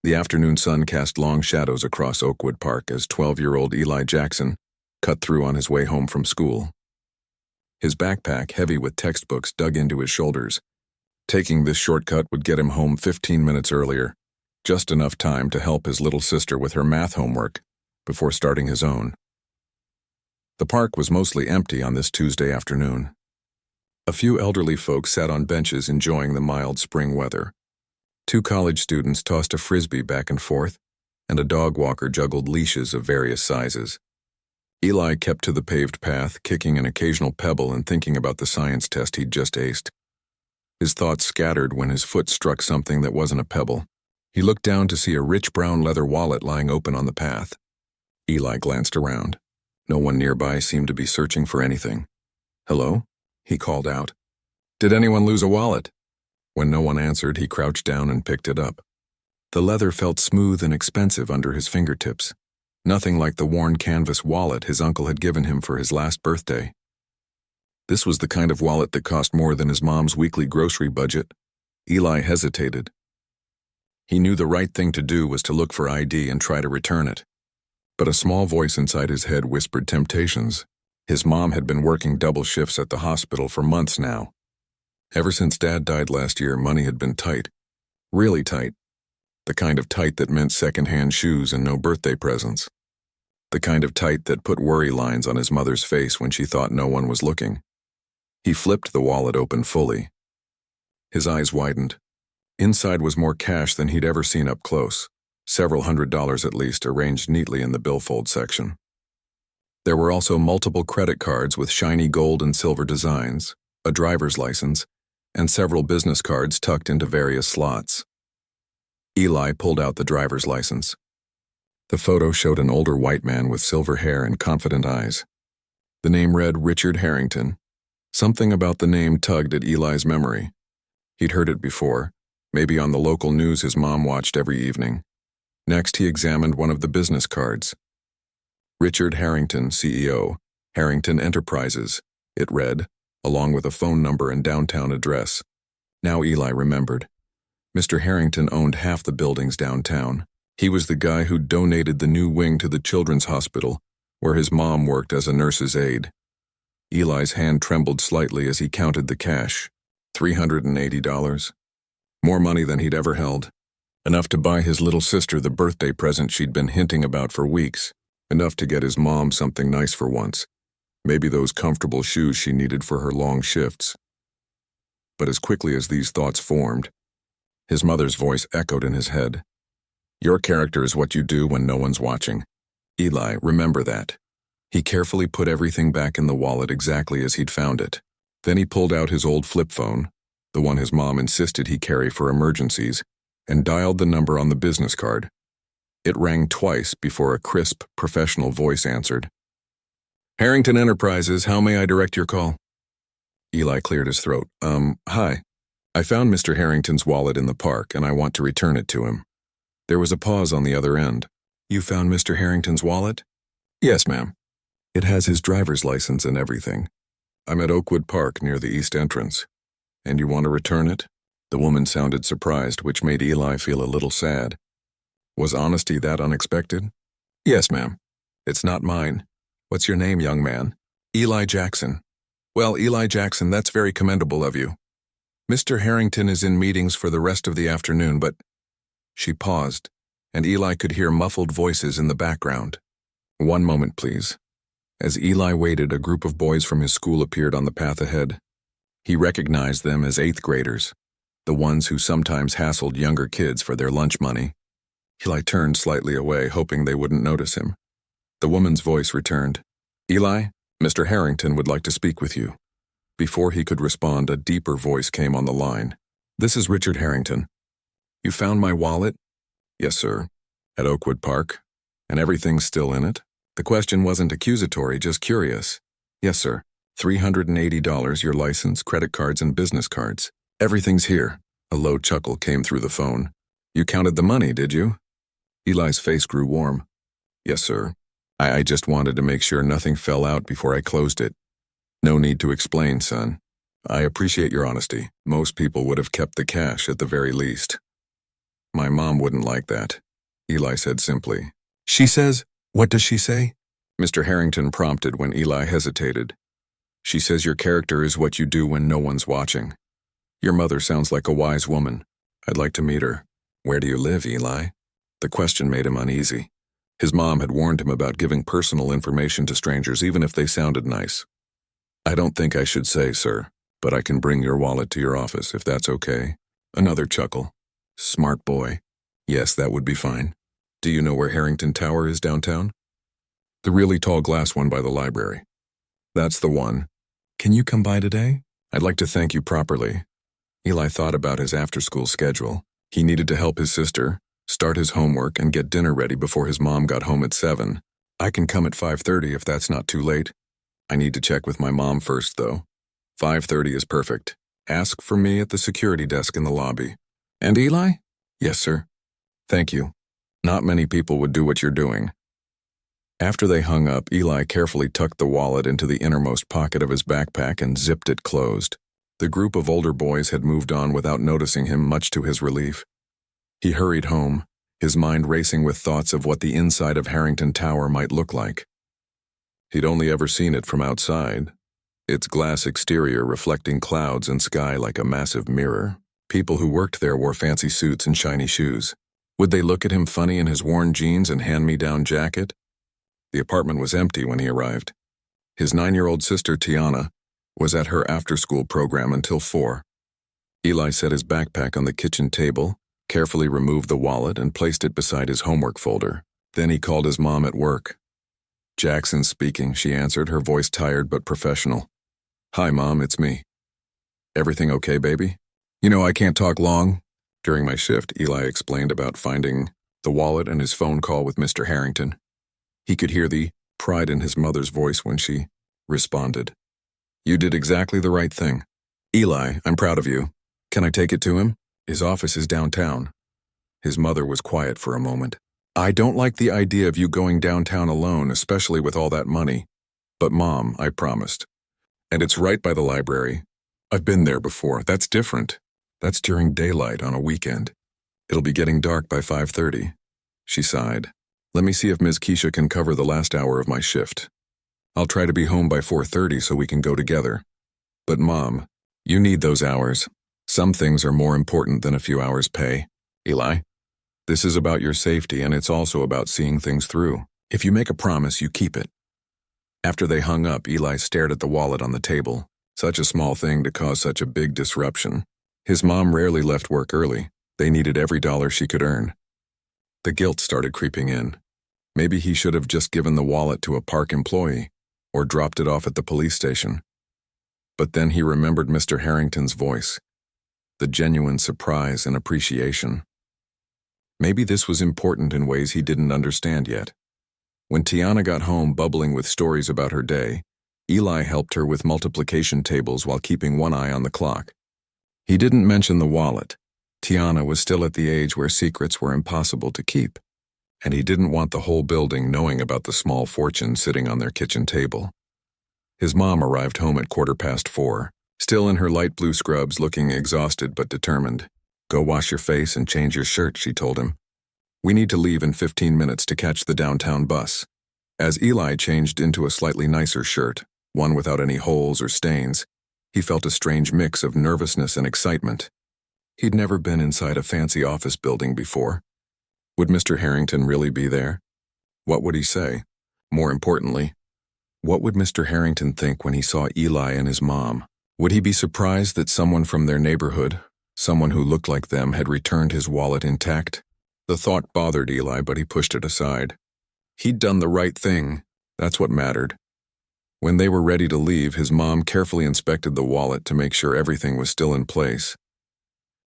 The afternoon sun cast long shadows across Oakwood Park as 12-year-old Eli Jackson cut through on his way home from school. His backpack, heavy with textbooks, dug into his shoulders. Taking this shortcut would get him home 15 minutes earlier, just enough time to help his little sister with her math homework before starting his own. The park was mostly empty on this Tuesday afternoon. A few elderly folks sat on benches enjoying the mild spring weather. 2 college students tossed a frisbee back and forth, and a dog walker juggled leashes of various sizes. Eli kept to the paved path, kicking an occasional pebble and thinking about the science test he'd just aced. His thoughts scattered when his foot struck something that wasn't a pebble. He looked down to see a rich brown leather wallet lying open on the path. Eli glanced around. No one nearby seemed to be searching for anything. "Hello?" he called out. "Did anyone lose a wallet?" When no one answered, he crouched down and picked it up. The leather felt smooth and expensive under his fingertips. Nothing like the worn canvas wallet his uncle had given him for his last birthday. This was the kind of wallet that cost more than his mom's weekly grocery budget. Eli hesitated. He knew the right thing to do was to look for ID and try to return it. But a small voice inside his head whispered temptations. His mom had been working double shifts at the hospital for months now. Ever since Dad died last year, money had been tight. Really tight. The kind of tight that meant second-hand shoes and no birthday presents. The kind of tight that put worry lines on his mother's face when she thought no one was looking. He flipped the wallet open fully. His eyes widened. Inside was more cash than he'd ever seen up close, several $100s at least, arranged neatly in the billfold section. There were also multiple credit cards with shiny gold and silver designs, a driver's license, and several business cards tucked into various slots. Eli pulled out the driver's license. The photo showed an older white man with silver hair and confident eyes. The name read Richard Harrington. Something about the name tugged at Eli's memory. He'd heard it before, maybe on the local news his mom watched every evening. Next, he examined one of the business cards. Richard Harrington, CEO, Harrington Enterprises, it read, along with a phone number and downtown address. Now Eli remembered. Mr. Harrington owned half the buildings downtown. He was the guy who donated the new wing to the children's hospital, where his mom worked as a nurse's aide. Eli's hand trembled slightly as he counted the cash. $380. More money than he'd ever held. Enough to buy his little sister the birthday present she'd been hinting about for weeks. Enough to get his mom something nice for once. Maybe those comfortable shoes she needed for her long shifts. But as quickly as these thoughts formed, his mother's voice echoed in his head. "Your character is what you do when no one's watching. Eli, remember that." He carefully put everything back in the wallet exactly as he'd found it. Then he pulled out his old flip phone, the one his mom insisted he carry for emergencies, and dialed the number on the business card. It rang twice before a crisp, professional voice answered. "Harrington Enterprises, how may I direct your call?" Eli cleared his throat. Hi. I found Mr. Harrington's wallet in the park, and I want to return it to him." There was a pause on the other end. "You found Mr. Harrington's wallet?" "Yes, ma'am. It has his driver's license and everything. I'm at Oakwood Park near the east entrance. And you want to return it?" The woman sounded surprised, which made Eli feel a little sad. Was honesty that unexpected? "Yes, ma'am. It's not mine. What's your name, young man?" "Eli Jackson." "Well, Eli Jackson, that's very commendable of you. Mr. Harrington is in meetings for the rest of the afternoon, but—" She paused, and Eli could hear muffled voices in the background. "One moment, please." As Eli waited, a group of boys from his school appeared on the path ahead. He recognized them as 8th graders, the ones who sometimes hassled younger kids for their lunch money. Eli turned slightly away, hoping they wouldn't notice him. The woman's voice returned. "Eli, Mr. Harrington would like to speak with you." Before he could respond, a deeper voice came on the line. "This is Richard Harrington. You found my wallet?" "Yes, sir. At Oakwood Park. And everything's still in it?" The question wasn't accusatory, just curious. "Yes, sir. $380, your license, credit cards, and business cards. Everything's here." A low chuckle came through the phone. "You counted the money, did you?" Eli's face grew warm. "Yes, sir. I just wanted to make sure nothing fell out before I closed it. No need to explain, son. I appreciate your honesty. Most people would have kept the cash at the very least." My mom wouldn't like that, Eli said simply. She says, what does she say? Mr. Harrington prompted when Eli hesitated. She says your character is what you do when no one's watching. Your mother sounds like a wise woman. I'd like to meet her. Where do you live, Eli? The question made him uneasy. His mom had warned him about giving personal information to strangers even if they sounded nice. I don't think I should say, sir, but I can bring your wallet to your office if that's okay. Another chuckle. Smart boy. Yes, that would be fine. Do you know where Harrington Tower is downtown? The really tall glass one by the library. That's the one. Can you come by today? I'd like to thank you properly. Eli thought about his after-school schedule. He needed to help his sister, start his homework, and get dinner ready before his mom got home at 7. I can come at 5:30 if that's not too late. I need to check with my mom first, though. 5:30 is perfect. Ask for me at the security desk in the lobby. And Eli? Yes, sir. Thank you. Not many people would do what you're doing. After they hung up, Eli carefully tucked the wallet into the innermost pocket of his backpack and zipped it closed. The group of older boys had moved on without noticing him, much to his relief. He hurried home, his mind racing with thoughts of what the inside of Harrington Tower might look like. He'd only ever seen it from outside, its glass exterior reflecting clouds and sky like a massive mirror. People who worked there wore fancy suits and shiny shoes. Would they look at him funny in his worn jeans and hand-me-down jacket? The apartment was empty when he arrived. His 9-year-old sister, Tiana, was at her after-school program until 4. Eli set his backpack on the kitchen table, carefully removed the wallet, and placed it beside his homework folder. Then he called his mom at work. Jackson speaking, she answered, her voice tired but professional. Hi, Mom, it's me. Everything okay, baby? You know, I can't talk long. During my shift, Eli explained about finding the wallet and his phone call with Mr. Harrington. He could hear the pride in his mother's voice when she responded. You did exactly the right thing. Eli, I'm proud of you. Can I take it to him? His office is downtown. His mother was quiet for a moment. I don't like the idea of you going downtown alone, especially with all that money. But Mom, I promised. And it's right by the library. I've been there before. That's different. That's during daylight on a weekend. It'll be getting dark by 5:30. She sighed. Let me see if Ms. Keisha can cover the last hour of my shift. I'll try to be home by 4:30 so we can go together. But Mom, you need those hours. Some things are more important than a few hours' pay. Eli, this is about your safety, and it's also about seeing things through. If you make a promise, you keep it. After they hung up, Eli stared at the wallet on the table. Such a small thing to cause such a big disruption. His mom rarely left work early. They needed every dollar she could earn. The guilt started creeping in. Maybe he should have just given the wallet to a park employee, or dropped it off at the police station. But then he remembered Mr. Harrington's voice, the genuine surprise and appreciation. Maybe this was important in ways he didn't understand yet. When Tiana got home bubbling with stories about her day, Eli helped her with multiplication tables while keeping one eye on the clock. He didn't mention the wallet. Tiana was still at the age where secrets were impossible to keep, and he didn't want the whole building knowing about the small fortune sitting on their kitchen table. His mom arrived home at 4:15, still in her light blue scrubs, looking exhausted but determined. Go wash your face and change your shirt, she told him. We need to leave in 15 minutes to catch the downtown bus. As Eli changed into a slightly nicer shirt, one without any holes or stains, he felt a strange mix of nervousness and excitement. He'd never been inside a fancy office building before. Would Mr. Harrington really be there? What would he say? More importantly, what would Mr. Harrington think when he saw Eli and his mom? Would he be surprised that someone from their neighborhood, someone who looked like them, had returned his wallet intact? The thought bothered Eli, but he pushed it aside. He'd done the right thing. That's what mattered. When they were ready to leave, his mom carefully inspected the wallet to make sure everything was still in place.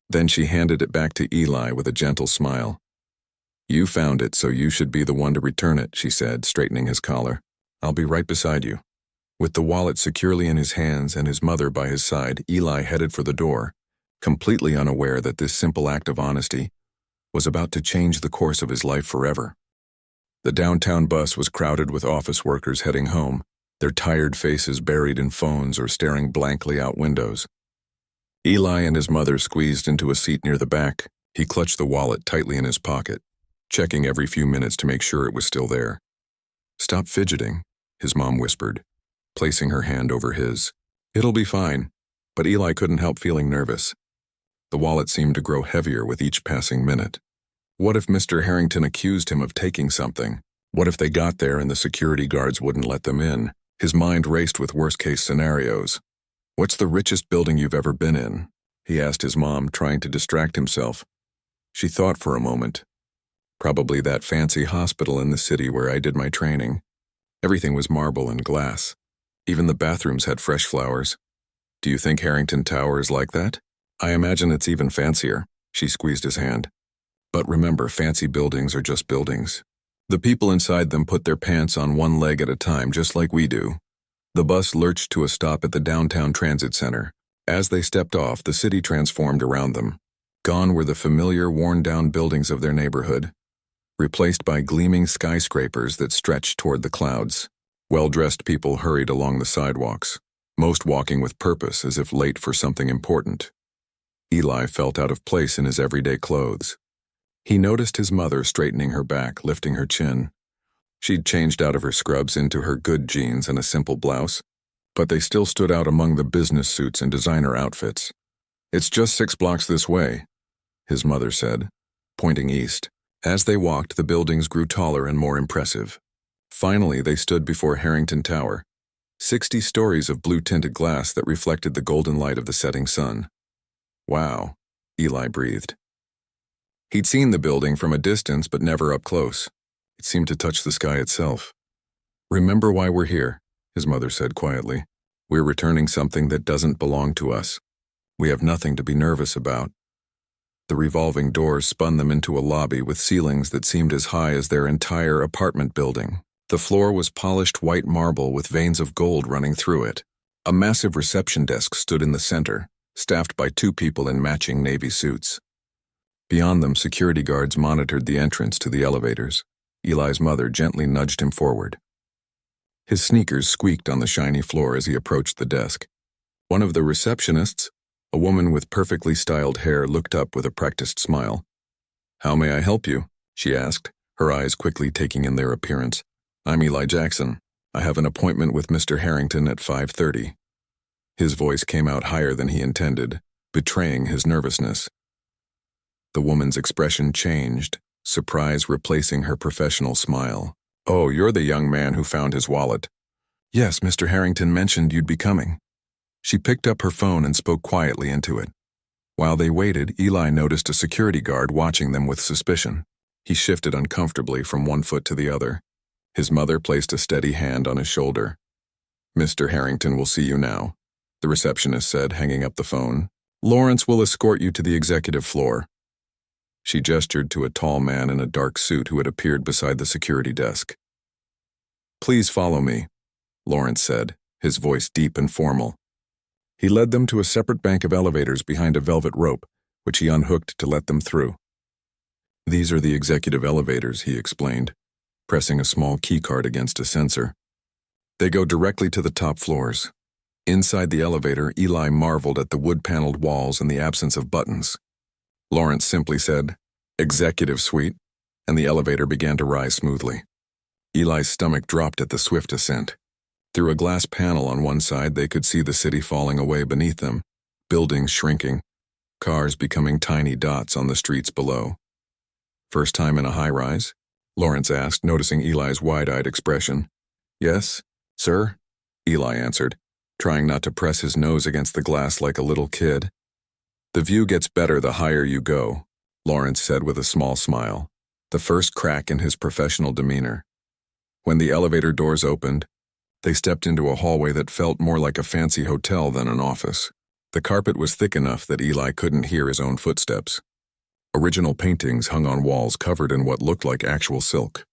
Then she handed it back to Eli with a gentle smile. You found it, so you should be the one to return it, she said, straightening his collar. I'll be right beside you. With the wallet securely in his hands and his mother by his side, Eli headed for the door, completely unaware that this simple act of honesty was about to change the course of his life forever. The downtown bus was crowded with office workers heading home, their tired faces buried in phones or staring blankly out windows. Eli and his mother squeezed into a seat near the back, He clutched the wallet tightly in his pocket, checking every few minutes to make sure it was still there. "Stop fidgeting," his mom whispered, placing her hand over his. "It'll be fine." But Eli couldn't help feeling nervous. The wallet seemed to grow heavier with each passing minute. What if Mr. Harrington accused him of taking something? What if they got there and the security guards wouldn't let them in? His mind raced with worst-case scenarios. "What's the richest building you've ever been in?" he asked his mom, trying to distract himself. She thought for a moment. "Probably that fancy hospital in the city where I did my training. Everything was marble and glass. Even the bathrooms had fresh flowers." "Do you think Harrington Tower is like that?" "I imagine it's even fancier." She squeezed his hand. "But remember, fancy buildings are just buildings. The people inside them put their pants on one leg at a time, just like we do." The bus lurched to a stop at the downtown transit center. As they stepped off, the city transformed around them. Gone were the familiar, worn-down buildings of their neighborhood, replaced by gleaming skyscrapers that stretched toward the clouds. Well-dressed people hurried along the sidewalks, most walking with purpose as if late for something important. Eli felt out of place in his everyday clothes. He noticed his mother straightening her back, lifting her chin. She'd changed out of her scrubs into her good jeans and a simple blouse, but they still stood out among the business suits and designer outfits. "It's just 6 blocks this way," his mother said, pointing east. As they walked, the buildings grew taller and more impressive. Finally, they stood before Harrington Tower, 60 stories of blue-tinted glass that reflected the golden light of the setting sun. "Wow," Eli breathed. He'd seen the building from a distance, but never up close. It seemed to touch the sky itself. "Remember why we're here," his mother said quietly. "We're returning something that doesn't belong to us. We have nothing to be nervous about." The revolving doors spun them into a lobby with ceilings that seemed as high as their entire apartment building. The floor was polished white marble with veins of gold running through it. A massive reception desk stood in the center, staffed by 2 people in matching navy suits. Beyond them, security guards monitored the entrance to the elevators. Eli's mother gently nudged him forward. His sneakers squeaked on the shiny floor as he approached the desk. One of the receptionists, a woman with perfectly styled hair, looked up with a practiced smile. "How may I help you?" she asked, her eyes quickly taking in their appearance. "I'm Eli Jackson. I have an appointment with Mr. Harrington at 5:30. His voice came out higher than he intended, betraying his nervousness. The woman's expression changed, surprise replacing her professional smile. "Oh, you're the young man who found his wallet." "Yes, Mr. Harrington mentioned you'd be coming." She picked up her phone and spoke quietly into it. While they waited, Eli noticed a security guard watching them with suspicion. He shifted uncomfortably from one foot to the other. His mother placed a steady hand on his shoulder. "Mr. Harrington will see you now," the receptionist said, hanging up the phone. "Lawrence will escort you to the executive floor." She gestured to a tall man in a dark suit who had appeared beside the security desk. "Please follow me," Lawrence said, his voice deep and formal. He led them to a separate bank of elevators behind a velvet rope, which he unhooked to let them through. "These are the executive elevators," he explained, pressing a small keycard against a sensor. "They go directly to the top floors." Inside the elevator, Eli marveled at the wood-paneled walls and the absence of buttons. Lawrence simply said, "Executive suite," and the elevator began to rise smoothly. Eli's stomach dropped at the swift ascent. Through a glass panel on one side, they could see the city falling away beneath them, buildings shrinking, cars becoming tiny dots on the streets below. "First time in a high-rise?" Lawrence asked, noticing Eli's wide-eyed expression. "Yes, sir," Eli answered, trying not to press his nose against the glass like a little kid. "The view gets better the higher you go," Lawrence said with a small smile, the first crack in his professional demeanor. When the elevator doors opened, they stepped into a hallway that felt more like a fancy hotel than an office. The carpet was thick enough that Eli couldn't hear his own footsteps. Original paintings hung on walls covered in what looked like actual silk.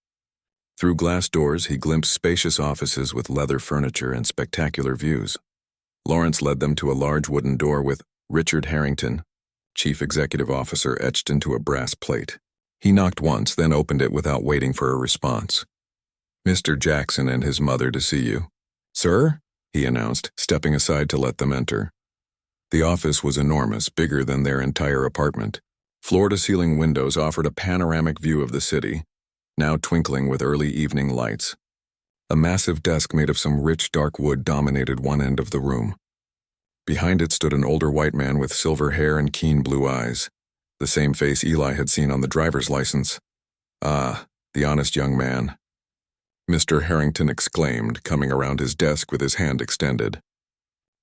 Through glass doors, he glimpsed spacious offices with leather furniture and spectacular views. Lawrence led them to a large wooden door with "Richard Harrington, Chief Executive Officer," etched into a brass plate. He knocked once, then opened it without waiting for a response. "Mr. Jackson and his mother to see you." "Sir?" he announced, stepping aside to let them enter. The office was enormous, bigger than their entire apartment. Floor-to-ceiling windows offered a panoramic view of the city, now twinkling with early evening lights. A massive desk made of some rich dark wood dominated one end of the room. Behind it stood an older white man with silver hair and keen blue eyes, the same face Eli had seen on the driver's license. Ah, the honest young man, Mr. Harrington exclaimed, coming around his desk with his hand extended.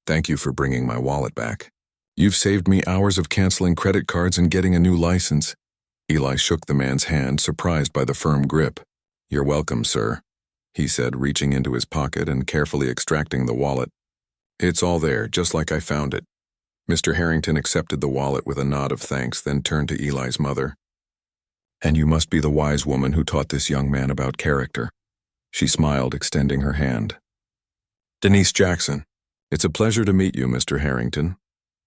Thank you for bringing my wallet back. You've saved me hours of canceling credit cards and getting a new license. Eli shook the man's hand, surprised by the firm grip. You're welcome, sir, he said, reaching into his pocket and carefully extracting the wallet. It's all there, just like I found it. Mr. Harrington accepted the wallet with a nod of thanks, then turned to Eli's mother. And you must be the wise woman who taught this young man about character. She smiled, extending her hand. Denise Jackson. It's a pleasure to meet you, Mr. Harrington.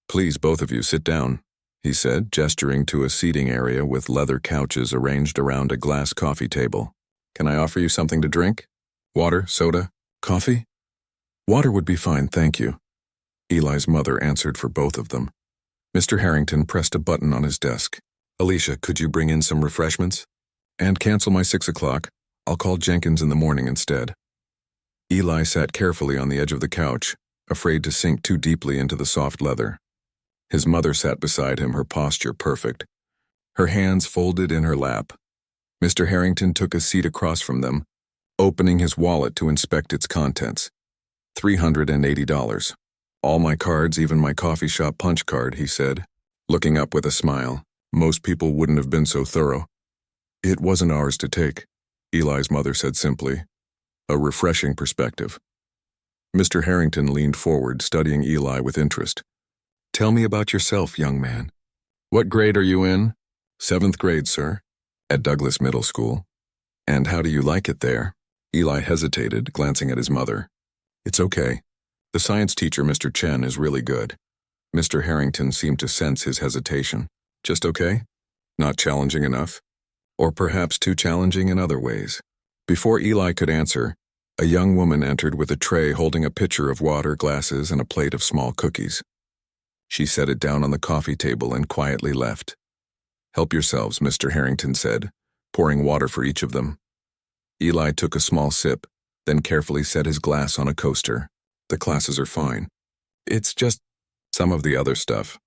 Please, both of you, sit down, he said, gesturing to a seating area with leather couches arranged around a glass coffee table. Can I offer you something to drink? Water, soda, coffee? Water would be fine, thank you. Eli's mother answered for both of them. Mr. Harrington pressed a button on his desk. Alicia, could you bring in some refreshments? And cancel my 6 o'clock. I'll call Jenkins in the morning instead. Eli sat carefully on the edge of the couch, afraid to sink too deeply into the soft leather. His mother sat beside him, her posture perfect, her hands folded in her lap. Mr. Harrington took a seat across from them, opening his wallet to inspect its contents. $380. All my cards, even my coffee shop punch card, he said, looking up with a smile. Most people wouldn't have been so thorough. It wasn't ours to take, Eli's mother said simply. A refreshing perspective. Mr. Harrington leaned forward, studying Eli with interest. Tell me about yourself, young man. What grade are you in? 7th grade, sir. At Douglas Middle School. And how do you like it there? Eli hesitated, glancing at his mother. It's okay. The science teacher, Mr. Chen, is really good. Mr. Harrington seemed to sense his hesitation. Just okay? Not challenging enough? Or perhaps too challenging in other ways? Before Eli could answer, a young woman entered with a tray holding a pitcher of water, glasses, and a plate of small cookies. She set it down on the coffee table and quietly left. Help yourselves, Mr. Harrington said, pouring water for each of them. Eli took a small sip, then carefully set his glass on a coaster. The classes are fine. It's just some of the other stuff.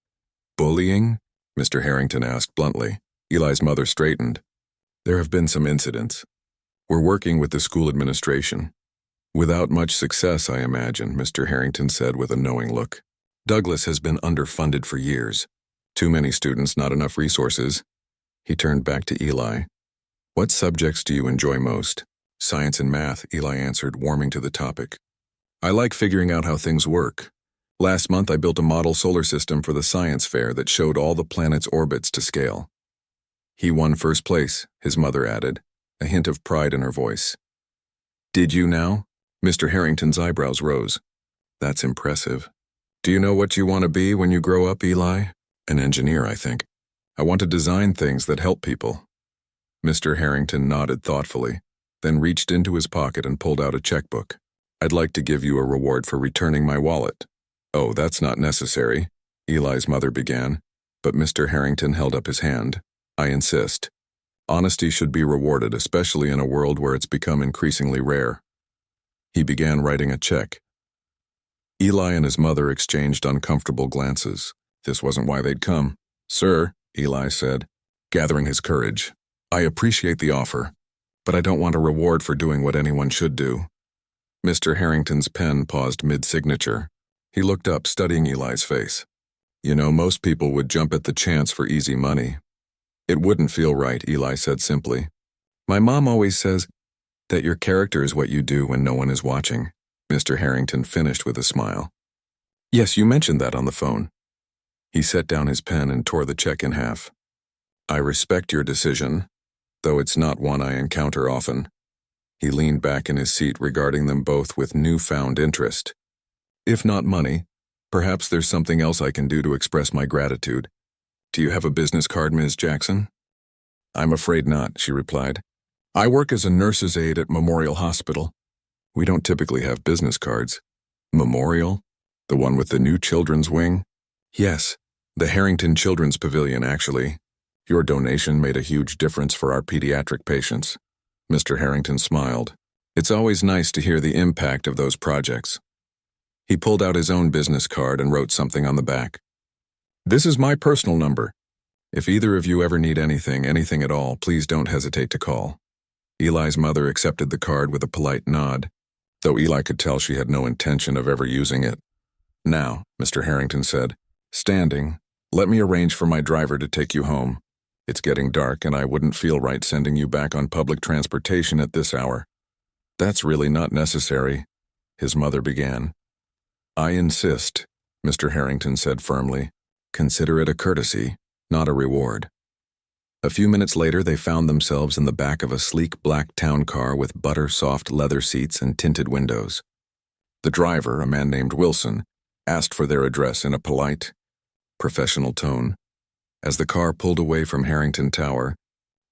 Bullying? Mr. Harrington asked bluntly. Eli's mother straightened. There have been some incidents. We're working with the school administration. Without much success, I imagine, Mr. Harrington said with a knowing look. Douglas has been underfunded for years. Too many students, not enough resources. He turned back to Eli. What subjects do you enjoy most? Science and math, Eli answered, warming to the topic. I like figuring out how things work. Last month I built a model solar system for the science fair that showed all the planets' orbits to scale. He won first place, his mother added, a hint of pride in her voice. Did you now? Mr. Harrington's eyebrows rose. That's impressive. Do you know what you want to be when you grow up, Eli? An engineer, I think. I want to design things that help people. Mr. Harrington nodded thoughtfully, then reached into his pocket and pulled out a checkbook. I'd like to give you a reward for returning my wallet. Oh, that's not necessary, Eli's mother began, but Mr. Harrington held up his hand. I insist. Honesty should be rewarded, especially in a world where it's become increasingly rare. He began writing a check. Eli and his mother exchanged uncomfortable glances. This wasn't why they'd come. Sir, Eli said, gathering his courage, I appreciate the offer, but I don't want a reward for doing what anyone should do. Mr. Harrington's pen paused mid-signature. He looked up, studying Eli's face. You know, most people would jump at the chance for easy money. It wouldn't feel right, Eli said simply. My mom always says that your character is what you do when no one is watching. Mr. Harrington finished with a smile. Yes, you mentioned that on the phone. He set down his pen and tore the check in half. I respect your decision, though it's not one I encounter often. He leaned back in his seat, regarding them both with newfound interest. If not money, perhaps there's something else I can do to express my gratitude. Do you have a business card, Ms. Jackson? I'm afraid not, she replied. I work as a nurse's aide at Memorial Hospital. We don't typically have business cards. Memorial? The one with the new children's wing? Yes, the Harrington Children's Pavilion, actually. Your donation made a huge difference for our pediatric patients. Mr. Harrington smiled. It's always nice to hear the impact of those projects. He pulled out his own business card and wrote something on the back. This is my personal number. If either of you ever need anything at all, please don't hesitate to call. Eli's mother accepted the card with a polite nod, though Eli could tell she had no intention of ever using it. Now, Mr. Harrington said, standing, let me arrange for my driver to take you home. It's getting dark and I wouldn't feel right sending you back on public transportation at this hour. That's really not necessary, his mother began. I insist, Mr. Harrington said firmly. Consider it a courtesy, not a reward. A few minutes later, they found themselves in the back of a sleek black town car with butter-soft leather seats and tinted windows. The driver, a man named Wilson, asked for their address in a polite, professional tone. As the car pulled away from Harrington Tower,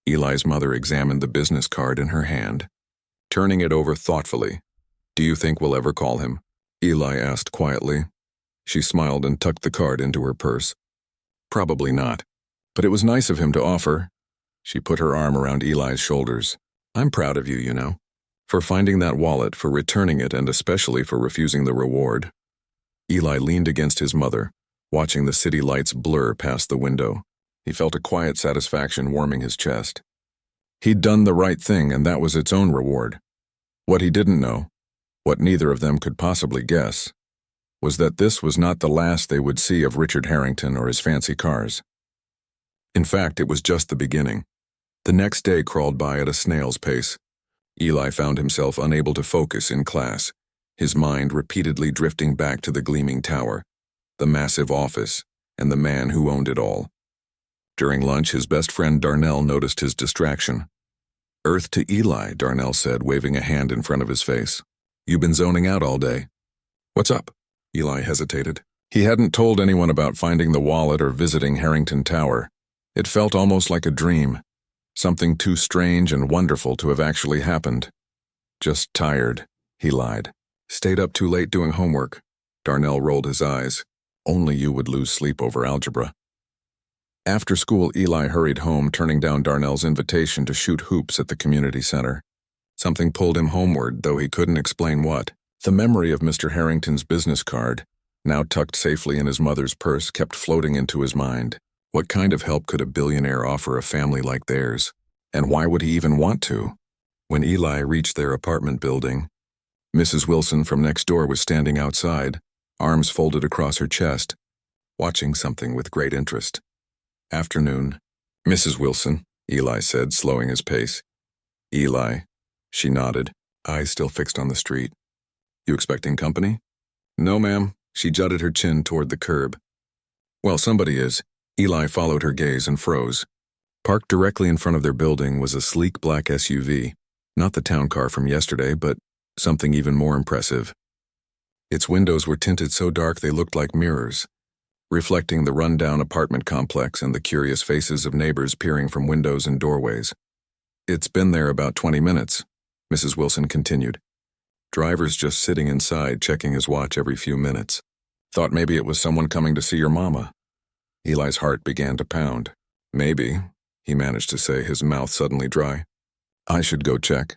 Eli's mother examined the business card in her hand, turning it over thoughtfully. Do you think we'll ever call him? Eli asked quietly. She smiled and tucked the card into her purse. Probably not. But it was nice of him to offer. She put her arm around Eli's shoulders. I'm proud of you, you know. For finding that wallet, for returning it, and especially for refusing the reward. Eli leaned against his mother, watching the city lights blur past the window. He felt a quiet satisfaction warming his chest. He'd done the right thing, and that was its own reward. What he didn't know, what neither of them could possibly guess, was that this was not the last they would see of Richard Harrington or his fancy cars. In fact, it was just the beginning. The next day crawled by at a snail's pace. Eli found himself unable to focus in class, his mind repeatedly drifting back to the gleaming tower, the massive office, and the man who owned it all. During lunch, his best friend Darnell noticed his distraction. Earth to Eli, Darnell said, waving a hand in front of his face. You've been zoning out all day. What's up? Eli hesitated. He hadn't told anyone about finding the wallet or visiting Harrington Tower. It felt almost like a dream, something too strange and wonderful to have actually happened. Just tired, he lied. Stayed up too late doing homework. Darnell rolled his eyes. Only you would lose sleep over algebra. After school, Eli hurried home, turning down Darnell's invitation to shoot hoops at the community center. Something pulled him homeward, though he couldn't explain what. The memory of Mr. Harrington's business card, now tucked safely in his mother's purse, kept floating into his mind. What kind of help could a billionaire offer a family like theirs? And why would he even want to? When Eli reached their apartment building, Mrs. Wilson from next door was standing outside, arms folded across her chest, watching something with great interest. Afternoon. Mrs. Wilson, Eli said, slowing his pace. Eli. She nodded, eyes still fixed on the street. You expecting company? No, ma'am. She jutted her chin toward the curb. Well, somebody is. Eli followed her gaze and froze. Parked directly in front of their building was a sleek black SUV, not the town car from yesterday, but something even more impressive. Its windows were tinted so dark they looked like mirrors, reflecting the run-down apartment complex and the curious faces of neighbors peering from windows and doorways. It's been there about 20 minutes, Mrs. Wilson continued. Driver's just sitting inside, checking his watch every few minutes. Thought maybe it was someone coming to see your mama. Eli's heart began to pound. Maybe, he managed to say, his mouth suddenly dry. I should go check.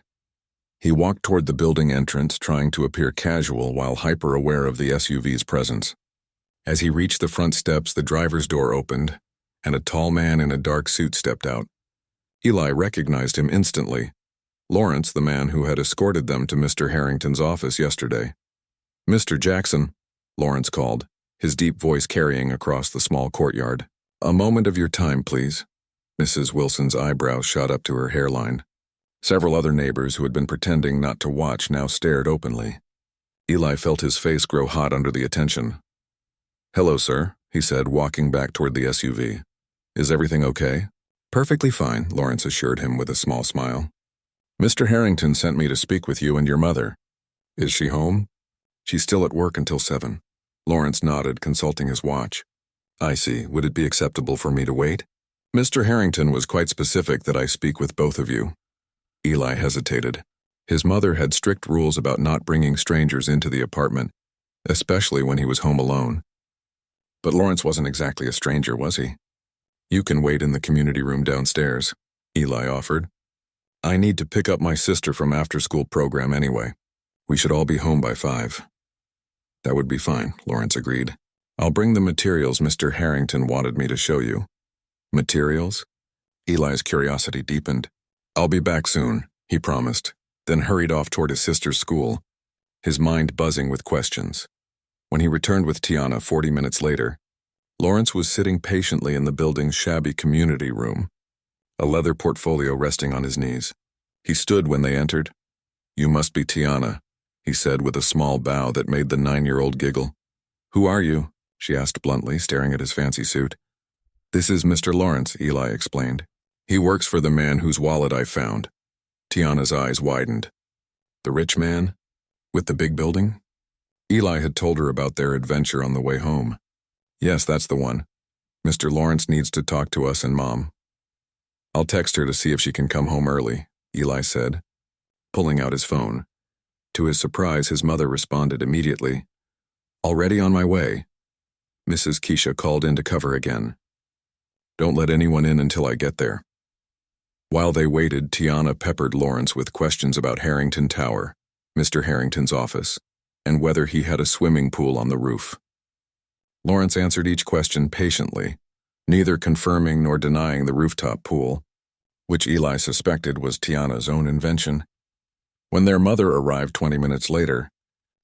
He walked toward the building entrance, trying to appear casual while hyper-aware of the SUV's presence. As he reached the front steps, the driver's door opened, and a tall man in a dark suit stepped out. Eli recognized him instantly. Lawrence, the man who had escorted them to Mr. Harrington's office yesterday. Mr. Jackson, Lawrence called, his deep voice carrying across the small courtyard. A moment of your time, please. Mrs. Wilson's eyebrows shot up to her hairline. Several other neighbors who had been pretending not to watch now stared openly. Eli felt his face grow hot under the attention. Hello, sir, he said, walking back toward the SUV. Is everything okay? Perfectly fine, Lawrence assured him with a small smile. Mr. Harrington sent me to speak with you and your mother. Is she home? She's still at work until 7. Lawrence nodded, consulting his watch. I see. Would it be acceptable for me to wait? Mr. Harrington was quite specific that I speak with both of you. Eli hesitated. His mother had strict rules about not bringing strangers into the apartment, especially when he was home alone. But Lawrence wasn't exactly a stranger, was he? You can wait in the community room downstairs, Eli offered. I need to pick up my sister from after-school program anyway. We should all be home by 5. That would be fine, Lawrence agreed. I'll bring the materials Mr. Harrington wanted me to show you. Materials? Eli's curiosity deepened. I'll be back soon, he promised, then hurried off toward his sister's school, his mind buzzing with questions. When he returned with Tiana 40 minutes later, Lawrence was sitting patiently in the building's shabby community room, a leather portfolio resting on his knees. He stood when they entered. You must be Tiana, he said with a small bow that made the 9-year-old giggle. Who are you? She asked bluntly, staring at his fancy suit. This is Mr. Lawrence, Eli explained. He works for the man whose wallet I found. Tiana's eyes widened. The rich man? With the big building? Eli had told her about their adventure on the way home. Yes, that's the one. Mr. Lawrence needs to talk to us and Mom. I'll text her to see if she can come home early, Eli said, pulling out his phone. To his surprise, his mother responded immediately. Already on my way. Mrs. Keisha called in to cover again. Don't let anyone in until I get there. While they waited, Tiana peppered Lawrence with questions about Harrington Tower, Mr. Harrington's office, and whether he had a swimming pool on the roof. Lawrence answered each question patiently, neither confirming nor denying the rooftop pool, which Eli suspected was Tiana's own invention. When their mother arrived 20 minutes later,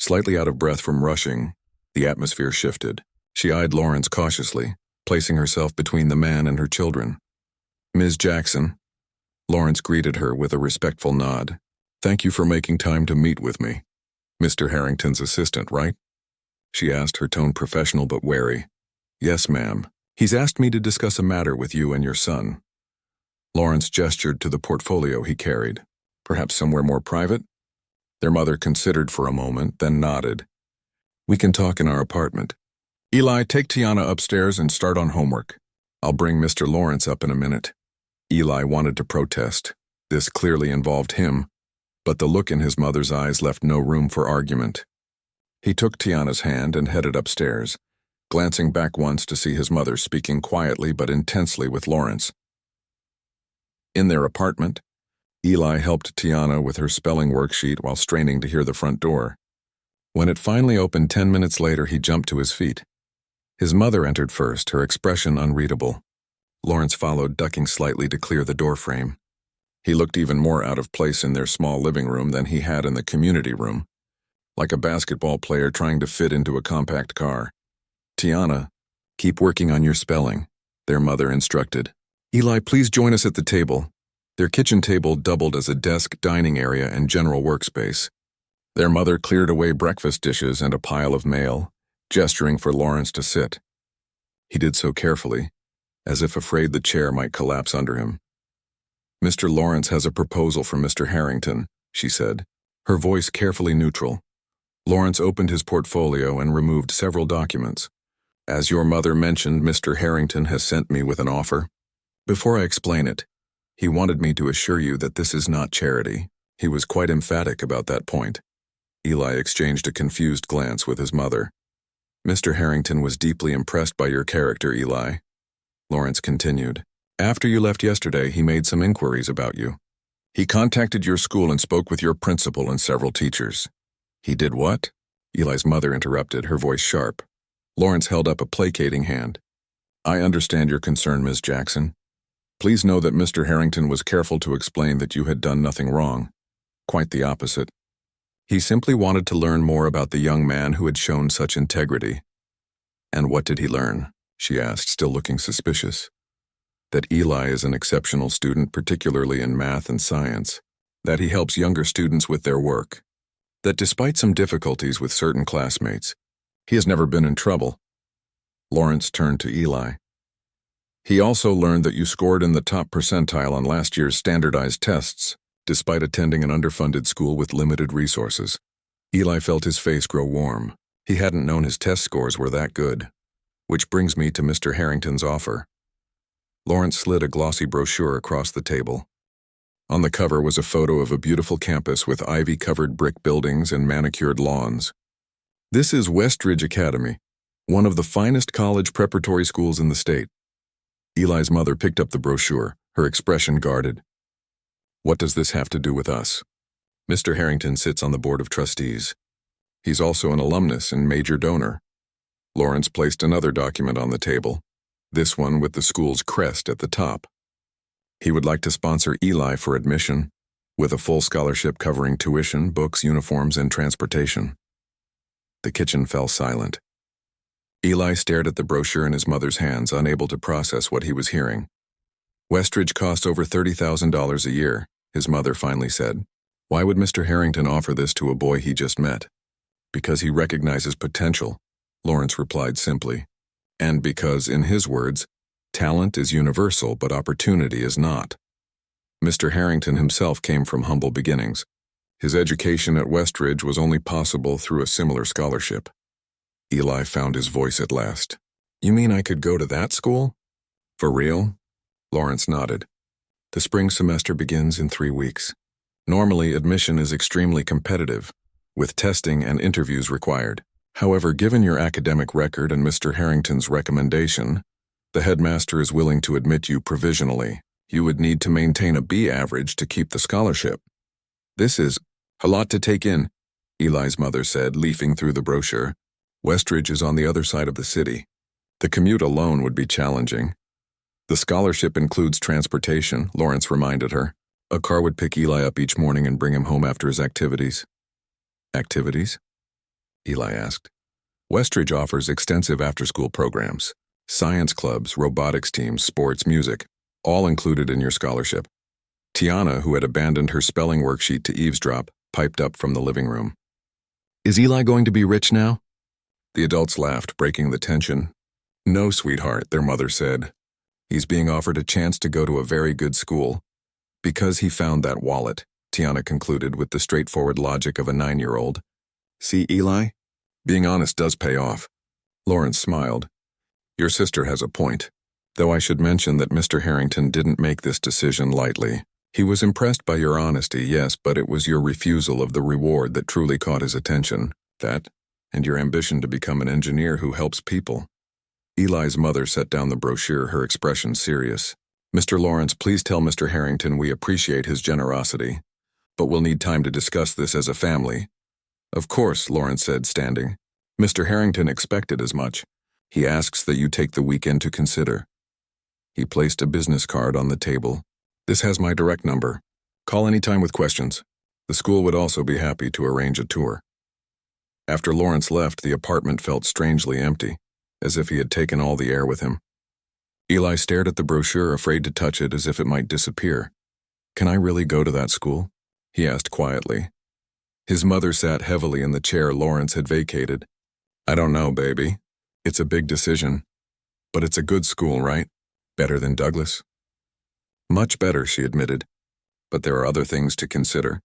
slightly out of breath from rushing, the atmosphere shifted. She eyed Lawrence cautiously, placing herself between the man and her children. Ms. Jackson. Lawrence greeted her with a respectful nod. Thank you for making time to meet with me. Mr. Harrington's assistant, right? She asked, her tone professional but wary. Yes, ma'am. He's asked me to discuss a matter with you and your son. Lawrence gestured to the portfolio he carried. Perhaps somewhere more private? Their mother considered for a moment, then nodded. We can talk in our apartment. Eli, take Tiana upstairs and start on homework. I'll bring Mr. Lawrence up in a minute. Eli wanted to protest. This clearly involved him, but the look in his mother's eyes left no room for argument. He took Tiana's hand and headed upstairs, glancing back once to see his mother speaking quietly but intensely with Lawrence. In their apartment, Eli helped Tiana with her spelling worksheet while straining to hear the front door. When it finally opened 10 minutes later, he jumped to his feet. His mother entered first, her expression unreadable. Lawrence followed, ducking slightly to clear the doorframe. He looked even more out of place in their small living room than he had in the community room, like a basketball player trying to fit into a compact car. Tiana, keep working on your spelling, their mother instructed. Eli, please join us at the table. Their kitchen table doubled as a desk, dining area, and general workspace. Their mother cleared away breakfast dishes and a pile of mail, gesturing for Lawrence to sit. He did so carefully, as if afraid the chair might collapse under him. Mr. Lawrence has a proposal from Mr. Harrington, she said, her voice carefully neutral. Lawrence opened his portfolio and removed several documents. As your mother mentioned, Mr. Harrington has sent me with an offer. Before I explain it, he wanted me to assure you that this is not charity. He was quite emphatic about that point. Eli exchanged a confused glance with his mother. Mr. Harrington was deeply impressed by your character, Eli. Lawrence continued. After you left yesterday, he made some inquiries about you. He contacted your school and spoke with your principal and several teachers. He did what? Eli's mother interrupted, her voice sharp. Lawrence held up a placating hand. I understand your concern, Ms. Jackson. Please know that Mr. Harrington was careful to explain that you had done nothing wrong. Quite the opposite. He simply wanted to learn more about the young man who had shown such integrity. And what did he learn? She asked, still looking suspicious. That Eli is an exceptional student, particularly in math and science. That he helps younger students with their work. That despite some difficulties with certain classmates, he has never been in trouble. Lawrence turned to Eli. He also learned that you scored in the top percentile on last year's standardized tests, despite attending an underfunded school with limited resources. Eli felt his face grow warm. He hadn't known his test scores were that good. Which brings me to Mr. Harrington's offer. Lawrence slid a glossy brochure across the table. On the cover was a photo of a beautiful campus with ivy-covered brick buildings and manicured lawns. This is Westridge Academy, one of the finest college preparatory schools in the state. Eli's mother picked up the brochure, her expression guarded. What does this have to do with us? Mr. Harrington sits on the board of trustees. He's also an alumnus and major donor. Lawrence placed another document on the table, this one with the school's crest at the top. He would like to sponsor Eli for admission, with a full scholarship covering tuition, books, uniforms, and transportation. The kitchen fell silent. Eli stared at the brochure in his mother's hands, unable to process what he was hearing. Westridge costs over $30,000 a year, his mother finally said. Why would Mr. Harrington offer this to a boy he just met? Because he recognizes potential, Lawrence replied simply. And because, in his words, talent is universal but opportunity is not. Mr. Harrington himself came from humble beginnings. His education at Westridge was only possible through a similar scholarship. Eli found his voice at last. You mean I could go to that school? For real? Lawrence nodded. The spring semester begins in 3 weeks. Normally, admission is extremely competitive, with testing and interviews required. However, given your academic record and Mr. Harrington's recommendation, the headmaster is willing to admit you provisionally. You would need to maintain a B average to keep the scholarship. This is a lot to take in, Eli's mother said, leafing through the brochure. Westridge is on the other side of the city. The commute alone would be challenging. The scholarship includes transportation, Lawrence reminded her. A car would pick Eli up each morning and bring him home after his activities. Activities? Eli asked. Westridge offers extensive after-school programs. Science clubs, robotics teams, sports, music, all included in your scholarship. Tiana, who had abandoned her spelling worksheet to eavesdrop, piped up from the living room. Is Eli going to be rich now? The adults laughed, breaking the tension. No, sweetheart, their mother said. He's being offered a chance to go to a very good school. Because he found that wallet, Tiana concluded with the straightforward logic of a 9-year-old. See, Eli? Being honest does pay off. Lawrence smiled. Your sister has a point. Though I should mention that Mr. Harrington didn't make this decision lightly. He was impressed by your honesty, yes, but it was your refusal of the reward that truly caught his attention. That, and your ambition to become an engineer who helps people. Eli's mother set down the brochure, her expression serious. Mr. Lawrence, please tell Mr. Harrington we appreciate his generosity, but we'll need time to discuss this as a family. Of course, Lawrence said, standing. Mr. Harrington expected as much. He asks that you take the weekend to consider. He placed a business card on the table. This has my direct number. Call anytime with questions. The school would also be happy to arrange a tour. After Lawrence left, the apartment felt strangely empty, as if he had taken all the air with him. Eli stared at the brochure, afraid to touch it as if it might disappear. Can I really go to that school? He asked quietly. His mother sat heavily in the chair Lawrence had vacated. I don't know, baby. It's a big decision. But it's a good school, right? Better than Douglas? Much better, she admitted. But there are other things to consider.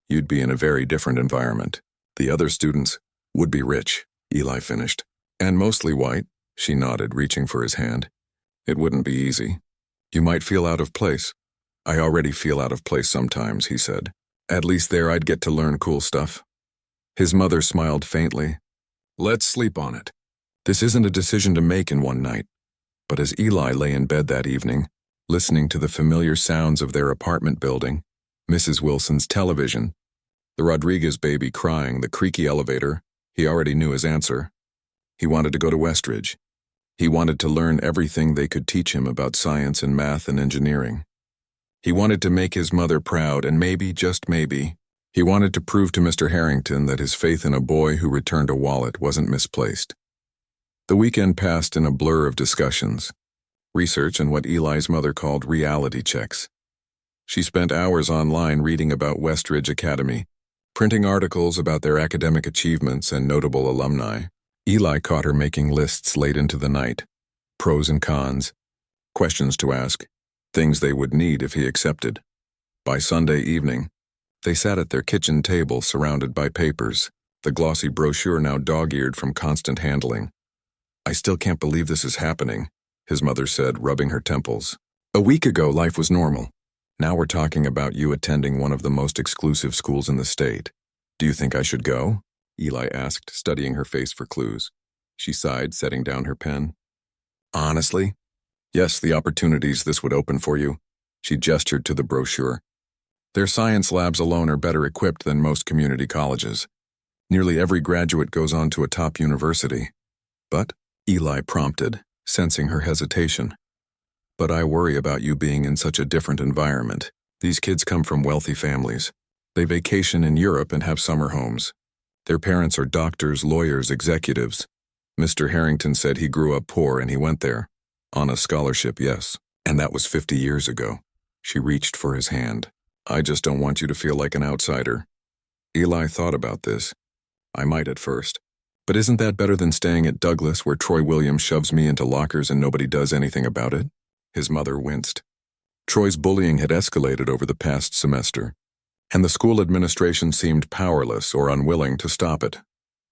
You'd be in a very different environment. The other students would be rich, Eli finished. And mostly white, she nodded, reaching for his hand. It wouldn't be easy. You might feel out of place. I already feel out of place sometimes, he said. At least there I'd get to learn cool stuff. His mother smiled faintly. Let's sleep on it. This isn't a decision to make in one night. But as Eli lay in bed that evening, listening to the familiar sounds of their apartment building, Mrs. Wilson's television, the Rodriguez baby crying, the creaky elevator, he already knew his answer. He wanted to go to Westridge. He wanted to learn everything they could teach him about science and math and engineering. He wanted to make his mother proud, and maybe, just maybe, he wanted to prove to Mr. Harrington that his faith in a boy who returned a wallet wasn't misplaced. The weekend passed in a blur of discussions, research, and what Eli's mother called reality checks. She spent hours online reading about Westridge Academy, printing articles about their academic achievements and notable alumni. Eli caught her making lists late into the night, pros and cons, questions to ask, things they would need if he accepted. By Sunday evening, they sat at their kitchen table surrounded by papers, the glossy brochure now dog-eared from constant handling. I still can't believe this is happening, his mother said, rubbing her temples. A week ago, life was normal. Now we're talking about you attending one of the most exclusive schools in the state. Do you think I should go? Eli asked, studying her face for clues. She sighed, setting down her pen. Honestly, Yes, the opportunities this would open for you. She gestured to the brochure. Their science labs alone are better equipped than most community colleges. Nearly every graduate goes on to a top university. But, Eli prompted, sensing her hesitation. But I worry about you being in such a different environment. These kids come from wealthy families. They vacation in Europe and have summer homes. Their parents are doctors, lawyers, executives. Mr. Harrington said he grew up poor and he went there. On a scholarship, yes. And that was 50 years ago. She reached for his hand. I just don't want you to feel like an outsider. Eli thought about this. I might at first. But isn't that better than staying at Douglas where Troy Williams shoves me into lockers and nobody does anything about it? His mother winced. Troy's bullying had escalated over the past semester, and the school administration seemed powerless or unwilling to stop it.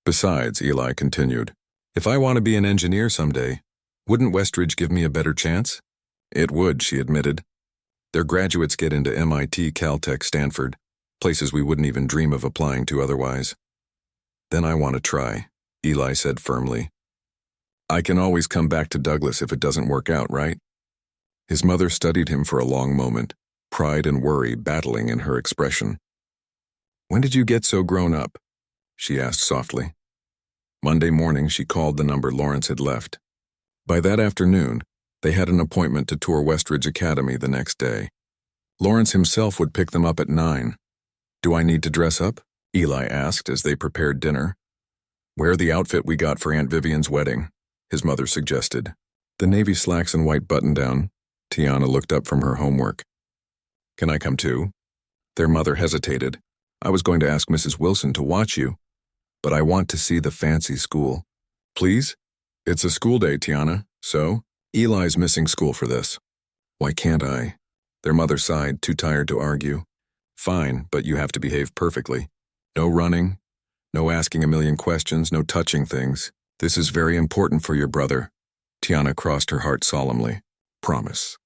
Besides, Eli continued, if I want to be an engineer someday, wouldn't Westridge give me a better chance? It would, she admitted. Their graduates get into MIT, Caltech, Stanford, places we wouldn't even dream of applying to otherwise. Then I want to try, Eli said firmly. I can always come back to Douglas if it doesn't work out, right? His mother studied him for a long moment, pride and worry battling in her expression. When did you get so grown up? She asked softly. Monday morning, she called the number Lawrence had left. By that afternoon, they had an appointment to tour Westridge Academy the next day. Lawrence himself would pick them up at 9. Do I need to dress up? Eli asked as they prepared dinner. Wear the outfit we got for Aunt Vivian's wedding, his mother suggested. The navy slacks and white button-down. Tiana looked up from her homework. Can I come too? Their mother hesitated. I was going to ask Mrs. Wilson to watch you, but I want to see the fancy school. Please? It's a school day, Tiana, so? Eli's missing school for this. Why can't I? Their mother sighed, too tired to argue. Fine, but you have to behave perfectly. No running, no asking a million questions, no touching things. This is very important for your brother. Tiana crossed her heart solemnly. Promise.